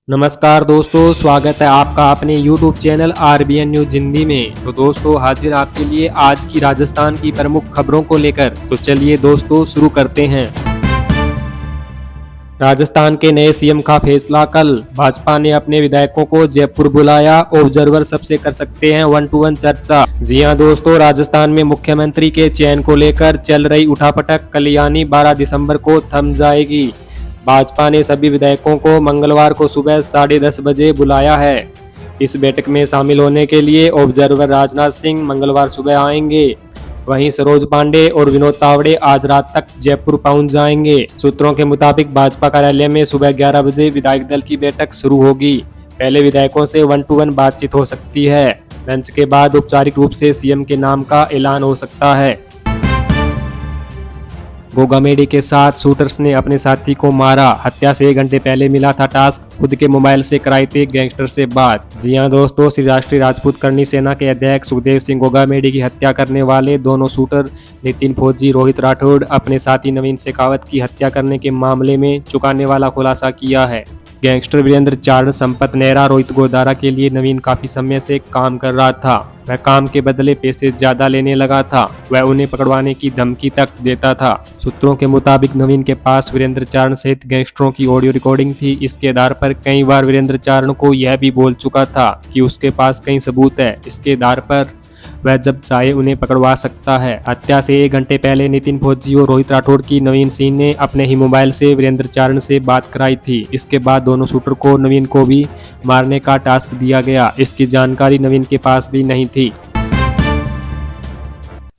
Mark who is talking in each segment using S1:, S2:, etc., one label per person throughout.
S1: नमस्कार दोस्तों, स्वागत है आपका अपने YouTube channel RBN news Hindi में। तो दोस्तों हाजिर आपके लिए आज की राजस्थान की प्रमुख खबरों को लेकर। तो चलिए दोस्तों शुरू करते हैं। राजस्थान के नए सीएम का फैसला कल। भाजपा ने अपने विधायकों को जयपुर बुलाया। ऑब्जर्वर सबसे कर सकते हैं 1-to-1 चर्चा। जी हां दोस्तों, राजस्थान में मुख्यमंत्री के चयन को लेकर चल रही उठापटक कल यानी 12 दिसंबर को थम जाएगी। भाजपा ने सभी विधायकों को मंगलवार को सुबह 10:30 बजे बुलाया है। इस बैठक में शामिल होने के लिए ऑब्जर्वर राजनाथ सिंह मंगलवार सुबह आएंगे। वहीं सरोज पांडे और विनोद तावड़े आज रात तक जयपुर पहुंच जाएंगे। सूत्रों के मुताबिक भाजपा कार्यालय में सुबह 11 बजे विधायक दल की बैठक शुरू होगी। पहले विधायकों से 1-to-1 बातचीत हो सकती है। लंच के बाद औपचारिक रूप से सीएम के नाम का ऐलान हो सकता है। गोगामेडी के साथ शूटर्स ने अपने साथी को मारा। हत्या से 1 घंटे पहले मिला था टास्क। खुद के मोबाइल से कराई थी गैंगस्टर से बात। जी हां दोस्तों, श्री राष्ट्रीय राजपूत करनी सेना के अध्यक्ष सुखदेव सिंह गोगामेडी की हत्या करने वाले दोनों शूटर नितिन फौजी रोहित राठौड़ अपने साथी नवीन शेखावत की हत्या करने के मामले में चौंकाने वाला खुलासा किया है। गैंगस्टर वीरेंद्र चारण, संपत नेहरा, रोहित गोदारा के लिए नवीन काफी समय से काम कर रहा था। वह काम के बदले पैसे ज्यादा लेने लगा था। वह उन्हें पकड़वाने की धमकी तक देता था। सूत्रों के मुताबिक नवीन के पास वीरेंद्र चारण सहित गैंगस्टरों की ऑडियो रिकॉर्डिंग थी। इसके आधार पर कई बार वीरेंद्र चारण को यह भी बोल चुका था कि उसके पास कई सबूत है। इसके आधार पर वह जब चाहे उन्हें पकड़वा सकता है। हत्या से 1 घंटे पहले नितिन फौजी और रोहित राठौड़ की नवीन सिंह ने अपने ही मोबाइल से वीरेंद्र चारण से बात कराई थी। इसके बाद दोनों शूटर को नवीन को भी मारने का टास्क दिया गया। इसकी जानकारी नवीन के पास भी नहीं थी।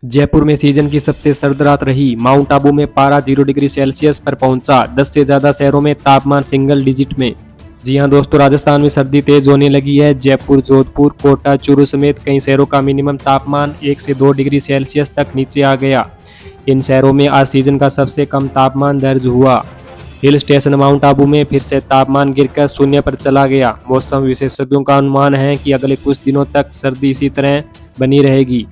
S1: जयपुर में सीजन की सबसे सर्द रात रही। माउंट आबू में पारा 0 डिग्री सेल्सियस पर पहुंचा। 10 से ज्यादा शहरों में तापमान सिंगल डिजिट में। जी हां दोस्तों, राजस्थान में सर्दी तेज होने लगी है। जयपुर, जोधपुर, कोटा, चूरू समेत कई शहरों का मिनिमम तापमान 1 से 2 डिग्री सेल्सियस तक नीचे आ गया। इन शहरों में आज सीजन का सबसे कम तापमान दर्ज हुआ। हिल स्टेशन माउंट आबू में फिर से तापमान गिरकर 0 पर चला गया। मौसम विशेषज्ञों का अनुमान है कि अगले कुछ दिनों तक सर्दी इसी तरह बनी रहेगी।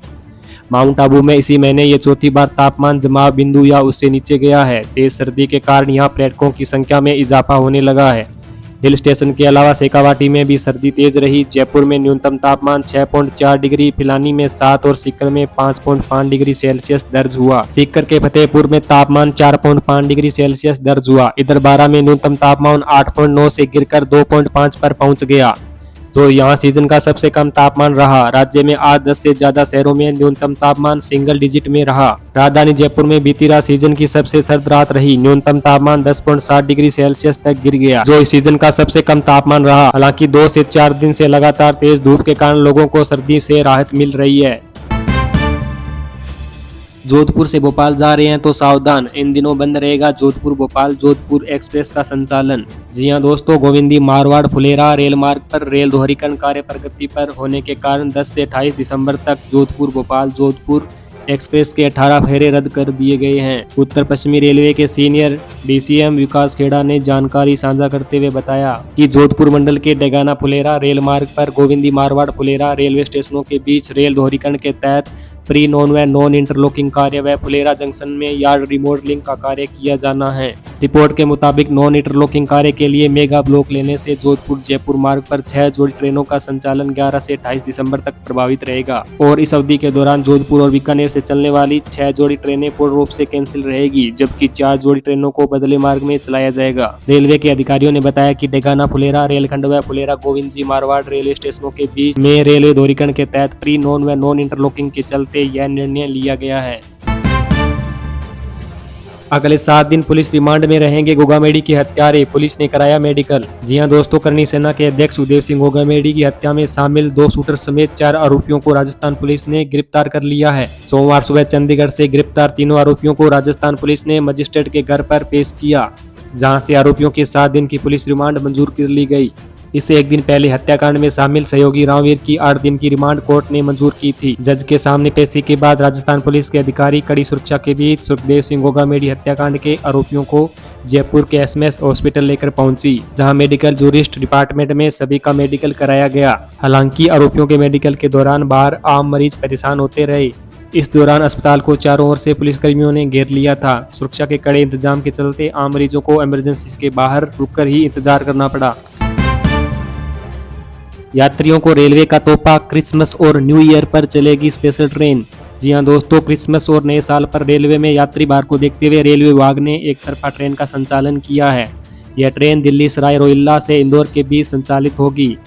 S1: माउंट आबू में इसी महीने ये चौथी बार तापमान जमाव बिंदु या उससे नीचे गया है। तेज सर्दी के कारण यहाँ पर्यटकों की संख्या में इजाफा होने लगा है। हिल स्टेशन के अलावा शेखावाटी में भी सर्दी तेज रही। जयपुर में न्यूनतम तापमान 6.4 डिग्री, पिलानी में 7 और सीकर में 5.5 डिग्री सेल्सियस दर्ज हुआ। सीकर के फतेहपुर में तापमान 4.5 डिग्री सेल्सियस दर्ज हुआ। इधर बारा में न्यूनतम तापमान 8.9 से गिरकर 2.5 पर पहुंच गया, तो यहाँ सीजन का सबसे कम तापमान रहा। राज्य में आज 10 से ज्यादा शहरों में न्यूनतम तापमान सिंगल डिजिट में रहा। राजधानी जयपुर में बीती रात सीजन की सबसे सर्द रात रही। न्यूनतम तापमान 10.7 डिग्री सेल्सियस तक गिर गया, जो इस सीजन का सबसे कम तापमान रहा। हालांकि 2 से 4 दिन से लगातार तेज धूप के कारण लोगों को सर्दी से राहत मिल रही है। जोधपुर से भोपाल जा रहे हैं तो सावधान, इन दिनों बंद रहेगा जोधपुर भोपाल जोधपुर एक्सप्रेस का संचालन। जी हां दोस्तों, गोविंदी मारवाड़ फुलेरा रेल मार्ग पर रेल दोहरीकरण कार्य प्रगति पर होने के कारण 10 से 28 दिसंबर तक जोधपुर भोपाल जोधपुर एक्सप्रेस के 18 फेरे रद्द कर दिए गए हैं। उत्तर पश्चिमी रेलवे के सीनियर DCM विकास खेड़ा ने जानकारी साझा करते हुए बताया कि जोधपुर मंडल के डेगाना फुलेरा रेल मार्ग पर गोविंदी मारवाड़ फुलेरा रेलवे स्टेशनों के बीच रेल दोहरीकरण के तहत प्री नॉन व नॉन इंटरलॉकिंग कार्य व फुलेरा जंक्शन में यार्ड रिमॉडलिंग का कार्य किया जाना है। रिपोर्ट के मुताबिक नॉन इंटरलॉकिंग कार्य के लिए मेगा ब्लॉक लेने से जोधपुर जयपुर मार्ग पर 6 जोड़ी ट्रेनों का संचालन 11 से 28 दिसंबर तक प्रभावित रहेगा और इस अवधि के दौरान जोधपुर और बीकानेर से चलने वाली 6 जोड़ी ट्रेनें पूर्ण रूप से कैंसिल रहेगी, जबकि 4 जोड़ी ट्रेनों को बदले मार्ग में चलाया जाएगा। रेलवे के अधिकारियों ने बताया कि डेगाना फुलेरा रेलखंड व फुलेरा गोविंद जी मारवाड़ रेलवे स्टेशनों के बीच में रेलवे दोहरीकरण के तहत प्री नॉन व नॉन इंटरलॉकिंग के चलते यह निर्णय लिया गया है। अगले 7 दिन पुलिस रिमांड में रहेंगे गोगामेडी के हत्यारे, पुलिस ने कराया मेडिकल। जी हां दोस्तों, करनी सेना के अध्यक्ष सुखदेव सिंह गोगामेडी की हत्या में शामिल 2 शूटर समेत 4 आरोपियों को राजस्थान पुलिस ने गिरफ्तार कर लिया है। सोमवार सुबह चंडीगढ़ से गिरफ्तार तीनों आरोपियों को राजस्थान पुलिस ने मजिस्ट्रेट के घर पर पेश किया, जहां से आरोपियों के 7 दिन की पुलिस रिमांड मंजूर कर ली गई। इससे 1 दिन पहले हत्याकांड में शामिल सहयोगी रामवीर की 8 दिन की रिमांड कोर्ट ने मंजूर की थी। जज के सामने पेशी के बाद राजस्थान पुलिस के अधिकारी कड़ी सुरक्षा के बीच सुखदेव सिंह गोगामेडी हत्याकांड के आरोपियों को जयपुर के SMS हॉस्पिटल लेकर पहुंची, जहां मेडिकल जूरिस्ट डिपार्टमेंट में सभी का मेडिकल कराया गया। हालांकि आरोपियों के मेडिकल के दौरान बाहर आम मरीज परेशान होते रहे। इस दौरान अस्पताल को चारों ओर से पुलिसकर्मियों ने घेर लिया था। सुरक्षा के कड़े इंतजाम के चलते आम मरीजों को इमरजेंसी के बाहर रुककर ही इंतजार करना पड़ा। यात्रियों को रेलवे का तोहफा, क्रिसमस और न्यू ईयर पर चलेगी स्पेशल ट्रेन। जी हां दोस्तों, क्रिसमस और नए साल पर रेलवे में यात्री भार को देखते हुए रेलवे विभाग ने एक तरफा ट्रेन का संचालन किया है। यह ट्रेन दिल्ली सराय रोहिल्ला से इंदौर के बीच संचालित होगी।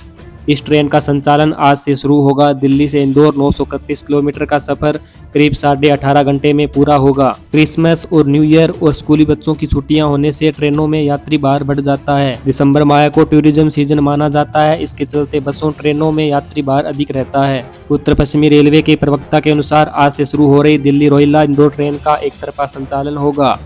S1: इस ट्रेन का संचालन आज से शुरू होगा। दिल्ली से इंदौर 931 किलोमीटर का सफर करीब 18.5 घंटे में पूरा होगा। क्रिसमस और न्यू ईयर और स्कूली बच्चों की छुट्टियां होने से ट्रेनों में यात्री भार बढ़ जाता है। दिसंबर माह को टूरिज्म सीजन माना जाता है, इसके चलते बसों ट्रेनों में यात्री भार अधिक रहता है। उत्तर पश्चिमी रेलवे के प्रवक्ता के अनुसार आज से शुरू हो रही दिल्ली रोहिल्ला इंदौर ट्रेन का एक तरफा संचालन होगा।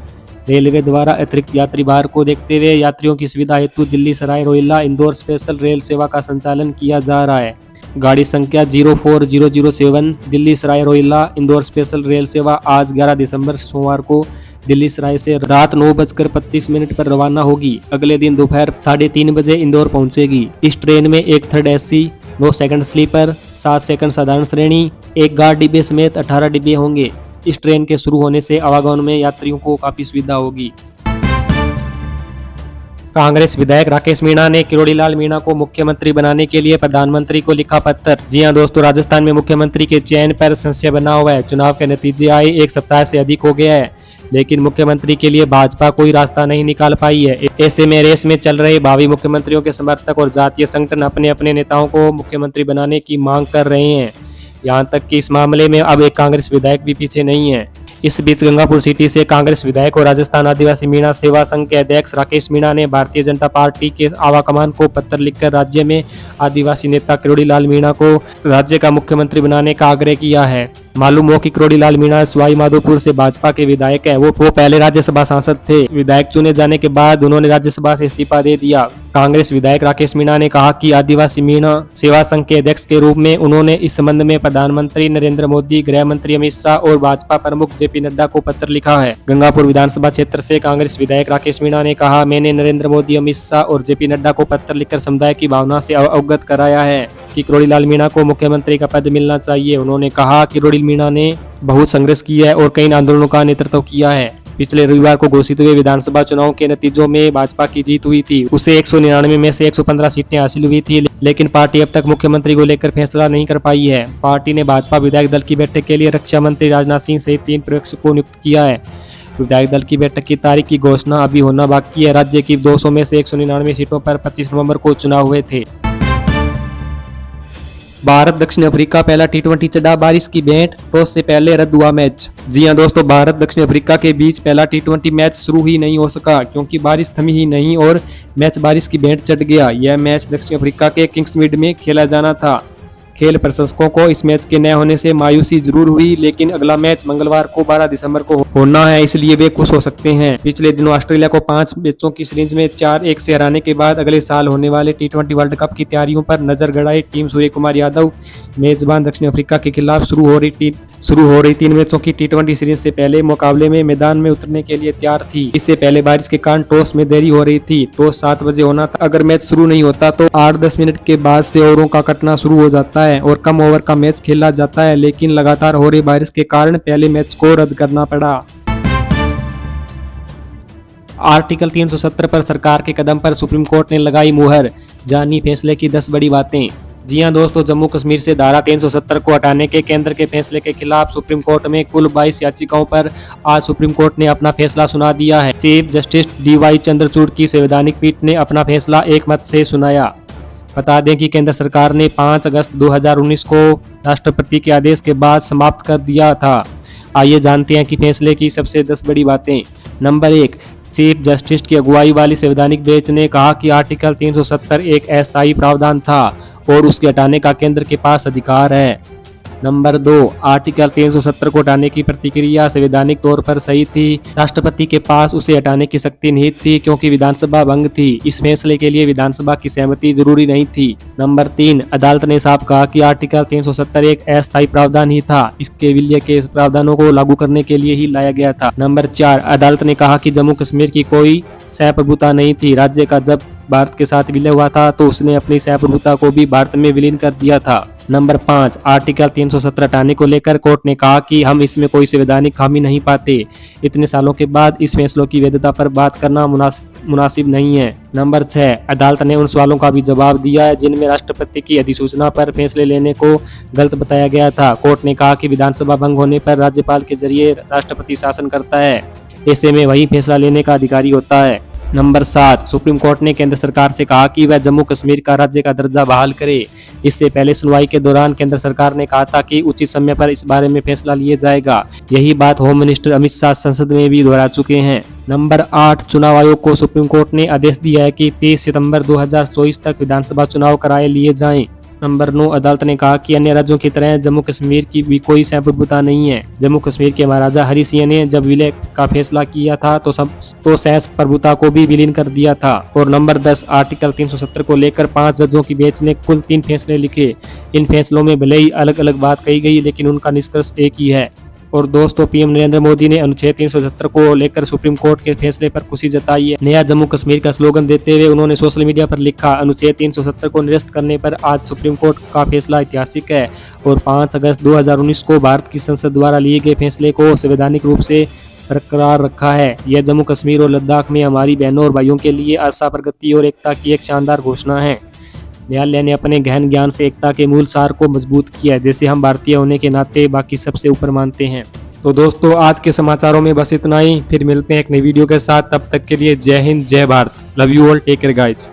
S1: रेलवे द्वारा अतिरिक्त यात्री भार को देखते हुए यात्रियों की सुविधा हेतु दिल्ली सराय रोहिल्ला इंदौर स्पेशल रेल सेवा का संचालन किया जा रहा है। गाड़ी संख्या 04007 दिल्ली सराय रोहिल्ला इंदौर स्पेशल रेल सेवा आज 11 दिसंबर सोमवार को दिल्ली सराय से रात 9:25 पर रवाना होगी। अगले दिन दोपहर 3:30 बजे इंदौर पहुंचेगी। इस ट्रेन में एक third AC, 9 second sleeper, 7 second साधारण श्रेणी, एक गार्ड डिब्बे समेत 18 डिब्बे होंगे। इस ट्रेन के शुरू होने से आवागमन में यात्रियों को काफी सुविधा होगी। कांग्रेस विधायक राकेश मीणा ने किरोड़ीलाल मीणा को मुख्यमंत्री बनाने के लिए प्रधानमंत्री को लिखा पत्र। जी हां दोस्तों, राजस्थान में मुख्यमंत्री के चयन पर संशय बना हुआ है। चुनाव के नतीजे आए 1 सप्ताह से अधिक हो गया है, लेकिन मुख्यमंत्री के लिए भाजपा कोई रास्ता नहीं निकाल पाई है। ऐसे में रेस में चल रहे भावी मुख्यमंत्रियों के समर्थक और जातीय संगठन अपने अपने नेताओं को मुख्यमंत्री बनाने की मांग कर रहे हैं। यहाँ तक कि इस मामले में अब एक कांग्रेस विधायक भी पीछे नहीं है। इस बीच गंगापुर सिटी से कांग्रेस विधायक और राजस्थान आदिवासी मीणा सेवा संघ के अध्यक्ष राकेश मीणा ने भारतीय जनता पार्टी के आवाकमान को पत्र लिखकर राज्य में आदिवासी नेता किरोड़ीलाल मीणा को राज्य का मुख्यमंत्री बनाने का आग्रह किया है। मालूम हो कि किरोड़ीलाल मीणा सवाई माधोपुर से भाजपा के विधायक है। वो पहले राज्यसभा सांसद थे। विधायक चुने जाने के बाद उन्होंने राज्यसभा से इस्तीफा दे दिया। कांग्रेस विधायक राकेश मीणा ने कहा कि आदिवासी मीणा सेवा संघ के अध्यक्ष के रूप में उन्होंने इस संबंध में प्रधानमंत्री नरेंद्र मोदी, गृह मंत्री अमित शाह और भाजपा प्रमुख जेपी नड्डा को पत्र लिखा है। गंगापुर विधानसभा क्षेत्र से कांग्रेस विधायक राकेश मीणा ने कहा, मैंने नरेंद्र मोदी, अमित शाह और जेपी नड्डा को पत्र लिखकर समुदाय की भावना से अवगत कराया है कि किरोड़ीलाल मीणा को मुख्यमंत्री का पद मिलना चाहिए। उन्होंने कहा कि किरोड़ीलाल मीणा ने बहुत संघर्ष किया है और कई आंदोलनों का नेतृत्व किया है। पिछले रविवार को घोषित हुए विधानसभा चुनाव के नतीजों में भाजपा की जीत हुई थी। उसे 199 में से 115 सीटें हासिल हुई थी, लेकिन पार्टी अब तक मुख्यमंत्री को लेकर फैसला नहीं कर पाई है। पार्टी ने भाजपा विधायक दल की बैठक के लिए रक्षा मंत्री राजनाथ सिंह सहित 3 पर्यवेक्षकों को नियुक्त किया है। विधायक दल की बैठक की तारीख की घोषणा अभी होना बाकी है। राज्य की 200 में से 199 सीटों पर 25 नवंबर को चुनाव हुए थे। भारत दक्षिण अफ्रीका पहला टी20 चढ़ा बारिश की भेंट, टॉस से पहले रद्द हुआ मैच। जी हां दोस्तों, भारत दक्षिण अफ्रीका के बीच पहला टी20 मैच शुरू ही नहीं हो सका क्योंकि बारिश थमी ही नहीं और मैच बारिश की भेंट चढ़ गया। यह मैच दक्षिण अफ्रीका के किंग्समीड में खेला जाना था। खेल प्रशंसकों को इस मैच के न होने से मायूसी जरूर हुई, लेकिन अगला मैच मंगलवार को 12 दिसंबर को होना है, इसलिए वे खुश हो सकते हैं। पिछले दिनों ऑस्ट्रेलिया को 5 मैचों की सीरीज में 4-1 से हराने के बाद अगले साल होने वाले टी20 वर्ल्ड कप की तैयारियों पर नजर गड़ाई टीम सूर्य कुमार यादव मेजबान दक्षिण अफ्रीका के खिलाफ शुरू हो रही 3 मैचों की टी20 सीरीज से पहले मुकाबले में मैदान में उतरने के लिए तैयार थी। इससे पहले बारिश के कारण टॉस में देरी हो रही थी। टॉस 7 बजे होना था। अगर मैच शुरू नहीं होता तो 8-10 मिनट के बाद से ओवरों का कटना शुरू हो जाता है और कम ओवर का मैच खेला जाता है, लेकिन लगातार हो रही बारिश के कारण पहले मैच को रद्द करना पड़ा। आर्टिकल 370 पर सरकार के कदम पर सुप्रीम कोर्ट ने लगाई मुहर, जानी फैसले की 10 बड़ी बातें। जी हां दोस्तों, जम्मू कश्मीर से धारा 370 को हटाने के केंद्र के फैसले के खिलाफ सुप्रीम कोर्ट में कुल 22 याचिकाओं पर आज सुप्रीम कोर्ट ने अपना फैसला सुना दिया है। चीफ जस्टिस DY चंद्रचूड़ की संवैधानिक पीठ ने अपना फैसला एक मत से सुनाया। बता दें कि केंद्र सरकार ने 5 अगस्त 2019 को राष्ट्रपति के आदेश के बाद समाप्त कर दिया था। आइए जानते हैं कि फैसले की सबसे 10 बड़ी बातें। नंबर 1, चीफ जस्टिस की अगुवाई वाली संवैधानिक बेंच ने कहा कि आर्टिकल 370 एक अस्थायी प्रावधान था और उसके हटाने का केंद्र के पास अधिकार है। नंबर 2, आर्टिकल 370 को हटाने की प्रतिक्रिया संवैधानिक तौर पर सही थी। राष्ट्रपति के पास उसे हटाने की शक्ति नहीं थी क्योंकि विधानसभा भंग थी। इस फैसले के लिए विधानसभा की सहमति जरूरी नहीं थी। नंबर 3, अदालत ने साफ कहा कि आर्टिकल 370 एक अस्थायी प्रावधान ही था, इसके विलय के प्रावधानों को लागू करने के लिए ही लाया गया था। नंबर 4, अदालत ने कहा कि जम्मू कश्मीर की कोई सहप्रभुता नहीं थी। राज्य का जब भारत के साथ विलय हुआ था तो उसने अपनी सहप्रभुता को भी भारत में विलीन कर दिया था। नंबर 5, आर्टिकल 370 हटाने को लेकर कोर्ट ने कहा कि हम इसमें कोई संवैधानिक खामी नहीं पाते। इतने सालों के बाद इस फैसलों की वैधता पर बात करना मुनासिब नहीं है। नंबर 6, अदालत ने उन सवालों का भी जवाब दिया है जिनमें राष्ट्रपति की अधिसूचना पर फैसले लेने को गलत बताया गया था। कोर्ट ने कहा कि विधानसभा भंग होने पर राज्यपाल के जरिए राष्ट्रपति शासन करता है, ऐसे में वही फैसला लेने का अधिकारी होता है। नंबर 7, सुप्रीम कोर्ट ने केंद्र सरकार से कहा कि वह जम्मू कश्मीर का राज्य का दर्जा बहाल करे। इससे पहले सुनवाई के दौरान केंद्र सरकार ने कहा था कि उचित समय पर इस बारे में फैसला लिया जाएगा। यही बात होम मिनिस्टर अमित शाह संसद में भी दोहरा चुके हैं। नंबर 8, चुनाव आयोग को सुप्रीम कोर्ट ने आदेश दिया है कि 30 सितंबर 2024 तक विधानसभा चुनाव कराए लिए जाएं। नंबर 9, अदालत ने कहा कि अन्य राज्यों की तरह जम्मू कश्मीर की भी कोई संप्रभुता नहीं है। जम्मू कश्मीर के महाराजा हरि सिंह ने जब विलय का फैसला किया था तो संप्रभुता को भी विलीन कर दिया था। और नंबर 10, आर्टिकल 370 को लेकर 5 जजों की बेंच ने कुल 3 फैसले लिखे। इन फैसलों में भले ही अलग अलग बात कही गई, लेकिन उनका निष्कर्ष एक ही है। और दोस्तों, पीएम नरेंद्र मोदी ने अनुच्छेद 370 को लेकर सुप्रीम कोर्ट के फैसले पर खुशी जताई है। नया जम्मू कश्मीर का स्लोगन देते हुए उन्होंने सोशल मीडिया पर लिखा, अनुच्छेद 370 को निरस्त करने पर आज सुप्रीम कोर्ट का फैसला ऐतिहासिक है और 5 अगस्त 2019 को भारत की संसद द्वारा लिए गए फैसले को संवैधानिक रूप से बरकरार रखा है। यह जम्मू कश्मीर और लद्दाख में हमारी बहनों और भाइयों के लिए आशा, प्रगति और एकता की एक शानदार घोषणा है। न्यायालय ने अपने गहन ज्ञान से एकता के मूल सार को मजबूत किया, जैसे हम भारतीय होने के नाते बाकी सबसे ऊपर मानते हैं। तो दोस्तों, आज के समाचारों में बस इतना ही। फिर मिलते हैं एक नई वीडियो के साथ। तब तक के लिए Jai Hind, Jai Bharat. Love you all, take care guys.